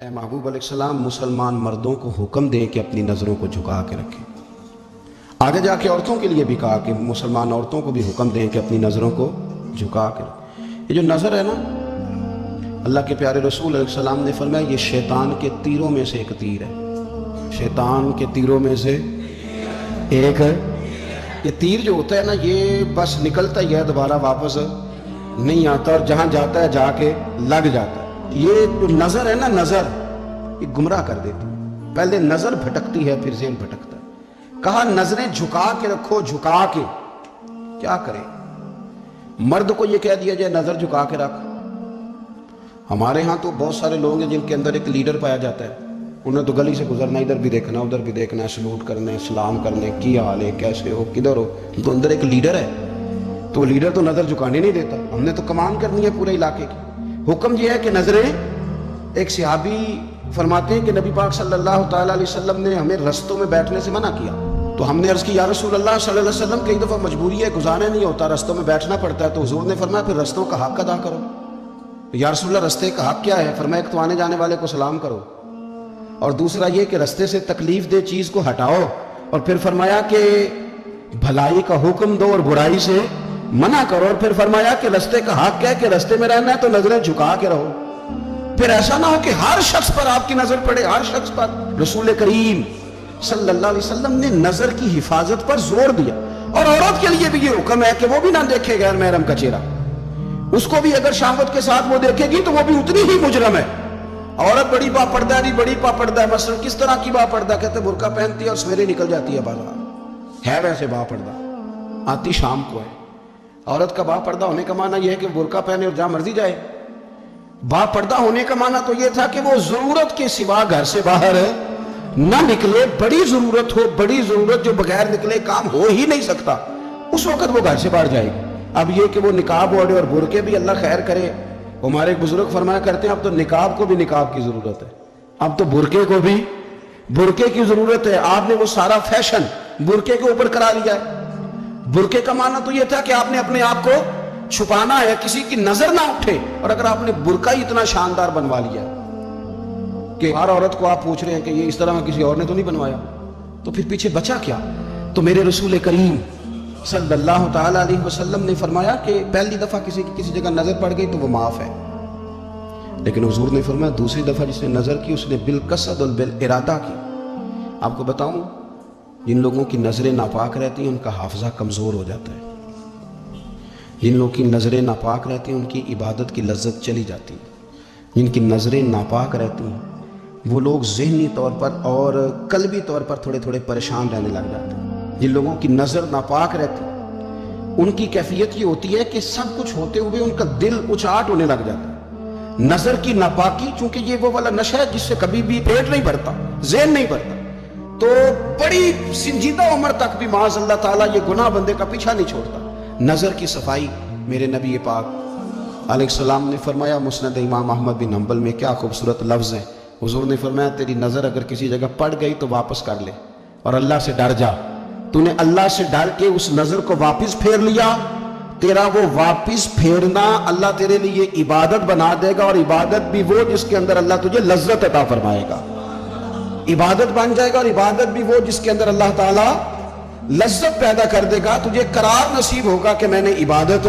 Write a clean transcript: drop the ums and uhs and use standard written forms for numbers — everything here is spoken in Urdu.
اے محبوب علیہ السلام مسلمان مردوں کو حکم دیں کہ اپنی نظروں کو جھکا کے رکھیں۔ آگے جا کے عورتوں کے لیے بھی کہا کہ مسلمان عورتوں کو بھی حکم دیں کہ اپنی نظروں کو جھکا کے رکھیں۔ یہ جو نظر ہے نا، اللہ کے پیارے رسول علیہ السلام نے فرمایا یہ شیطان کے تیروں میں سے ایک تیر ہے۔ شیطان کے تیروں میں سے ایک ہے۔ یہ تیر جو ہوتا ہے نا، یہ بس نکلتا ہی ہے، دوبارہ واپس نہیں آتا، اور جہاں جاتا ہے جا کے لگ جاتا ہے۔ یہ جو نظر ہے نا، نظر یہ گمراہ کر دیتی ہے۔ پہلے نظر بھٹکتی ہے، پھر ذہن بھٹکتا ہے۔ کہا نظریں جھکا کے رکھو، جھکا کے۔ کیا کرے؟ مرد کو یہ کہہ دیا جائے نظر جھکا کے رکھ۔ ہمارے ہاں تو بہت سارے لوگ ہیں جن کے اندر ایک لیڈر پایا جاتا ہے، انہیں تو گلی سے گزرنا، ادھر بھی دیکھنا ادھر بھی دیکھنا ہے، سلوٹ کرنے، سلام کرنے، کی حال ہے، کیسے ہو، کدھر ہو، تو اندر ایک لیڈر ہے، تو لیڈر تو نظر جھکانے نہیں دیتا۔ ہم نے تو کمان کرنی ہے پورے علاقے کی۔ حکم یہ ہے کہ نظریں، ایک صحابی فرماتے ہیں کہ نبی پاک صلی اللہ تعالیٰ علیہ وسلم نے ہمیں رستوں میں بیٹھنے سے منع کیا، تو ہم نے عرض کی یا رسول اللہ صلی اللہ علیہ وسلم کئی دفعہ مجبوری ہے، گزارا نہیں ہوتا، رستوں میں بیٹھنا پڑتا ہے، تو حضور نے فرمایا پھر رستوں کا حق ادا کرو۔ یا رسول اللہ رستے کا حق کیا ہے؟ فرمایا ایک تو آنے جانے والے کو سلام کرو، اور دوسرا یہ کہ رستے سے تکلیف دہ چیز کو ہٹاؤ، اور پھر فرمایا کہ بھلائی کا حکم دو اور برائی سے منع کرو، اور پھر فرمایا کہ رستے کا حق ہے کہ رستے میں رہنا ہے تو نظریں جھکا کے رہو۔ پھر ایسا نہ ہو کہ ہر شخص پر آپ کی نظر پڑے، ہر شخص پر۔ رسول کریم صلی اللہ علیہ وسلم نے نظر کی حفاظت پر زور دیا، اور عورت کے لیے بھی یہ حکم ہے کہ وہ بھی نہ دیکھے غیر محرم کا چہرہ۔ اس کو بھی اگر شہوت کے ساتھ وہ دیکھے گی تو وہ بھی اتنی ہی مجرم ہے۔ عورت بڑی با پردہ ہے، نہیں بڑی با پردہ ہے، مثلا کس طرح کی با پردہ؟ کہتے برقع پہنتی ہے اور سویرے نکل جاتی ہے بازار، ہے ویسے با پردہ، آتی شام کو ہے۔ عورت کا با پردہ ہونے کا معنی یہ ہے کہ برقع پہنے اور جہاں مرضی جائے۔ با پردہ ہونے کا معنی تو یہ تھا کہ وہ ضرورت کے سوا گھر سے باہر نہ نکلے، بڑی ضرورت ہو، بڑی ضرورت جو بغیر نکلے کام ہو ہی نہیں سکتا، اس وقت وہ گھر سے باہر جائے گی۔ اب یہ کہ وہ نقاب اوڑھے اور برقعے بھی اللہ خیر کرے، ہمارے بزرگ فرمایا کرتے ہیں اب تو نقاب کو بھی نقاب کی ضرورت ہے، اب تو برقعے کو بھی برقعے کی ضرورت ہے۔ آپ نے وہ سارا فیشن برقعے کے اوپر کرا لیا ہے۔ برقعے کا معنی تو یہ تھا کہ آپ نے اپنے آپ کو چھپانا ہے، کسی کی نظر نہ اٹھے، اور اگر آپ نے برقع ہی اتنا شاندار بنوا لیا کہ ہر عورت کو آپ پوچھ رہے ہیں کہ یہ اس طرح کسی اور نے تو نہیں بنوایا، تو پھر پیچھے بچا کیا؟ تو میرے رسول کریم صلی اللہ تعالیٰ علیہ وسلم نے فرمایا کہ پہلی دفعہ کسی کی کسی جگہ نظر پڑ گئی تو وہ معاف ہے، لیکن حضور نے فرمایا دوسری دفعہ جس نے نظر کی اس نے بالقصد اور بالارادہ کی۔ آپ کو بتاؤں، جن لوگوں کی نظریں ناپاک رہتی ہیں ان کا حافظہ کمزور ہو جاتا ہے، جن لوگوں کی نظریں ناپاک رہتی ہیں ان کی عبادت کی لذت چلی جاتی ہے، جن کی نظریں ناپاک رہتی ہیں وہ لوگ ذہنی طور پر اور قلبی طور پر تھوڑے تھوڑے پریشان رہنے لگ جاتے ہیں۔ جن لوگوں کی نظر ناپاک رہتی ہے ان کی کیفیت یہ ہوتی ہے کہ سب کچھ ہوتے ہوئے ان کا دل اچاٹ ہونے لگ جاتا ہے۔ نظر کی ناپاکی، چونکہ یہ وہ والا نشہ ہے جس سے کبھی بھی پیٹ نہیں بھرتا، ذہن نہیں بھرتا، تو بڑی سنجیدہ عمر تک بھی معاذ اللہ تعالیٰ یہ گناہ بندے کا پیچھا نہیں چھوڑتا۔ نظر کی صفائی، میرے نبی پاک علیہ السلام نے فرمایا، مسند امام احمد بن حنبل میں کیا خوبصورت لفظ ہیں، حضور نے فرمایا تیری نظر اگر کسی جگہ پڑ گئی تو واپس کر لے اور اللہ سے ڈر جا۔ تو نے اللہ سے ڈر کے اس نظر کو واپس پھیر لیا، تیرا وہ واپس پھیرنا اللہ تیرے لیے عبادت بنا دے گا، اور عبادت بھی وہ جس کے اندر اللہ تجھے لذت عطا فرمائے گا۔ عبادت بن جائے گا، اور عبادت بھی وہ جس کے اندر اللہ تعالیٰ لذت پیدا کر دے گا، تجھے قرار نصیب ہوگا کہ میں نے عبادت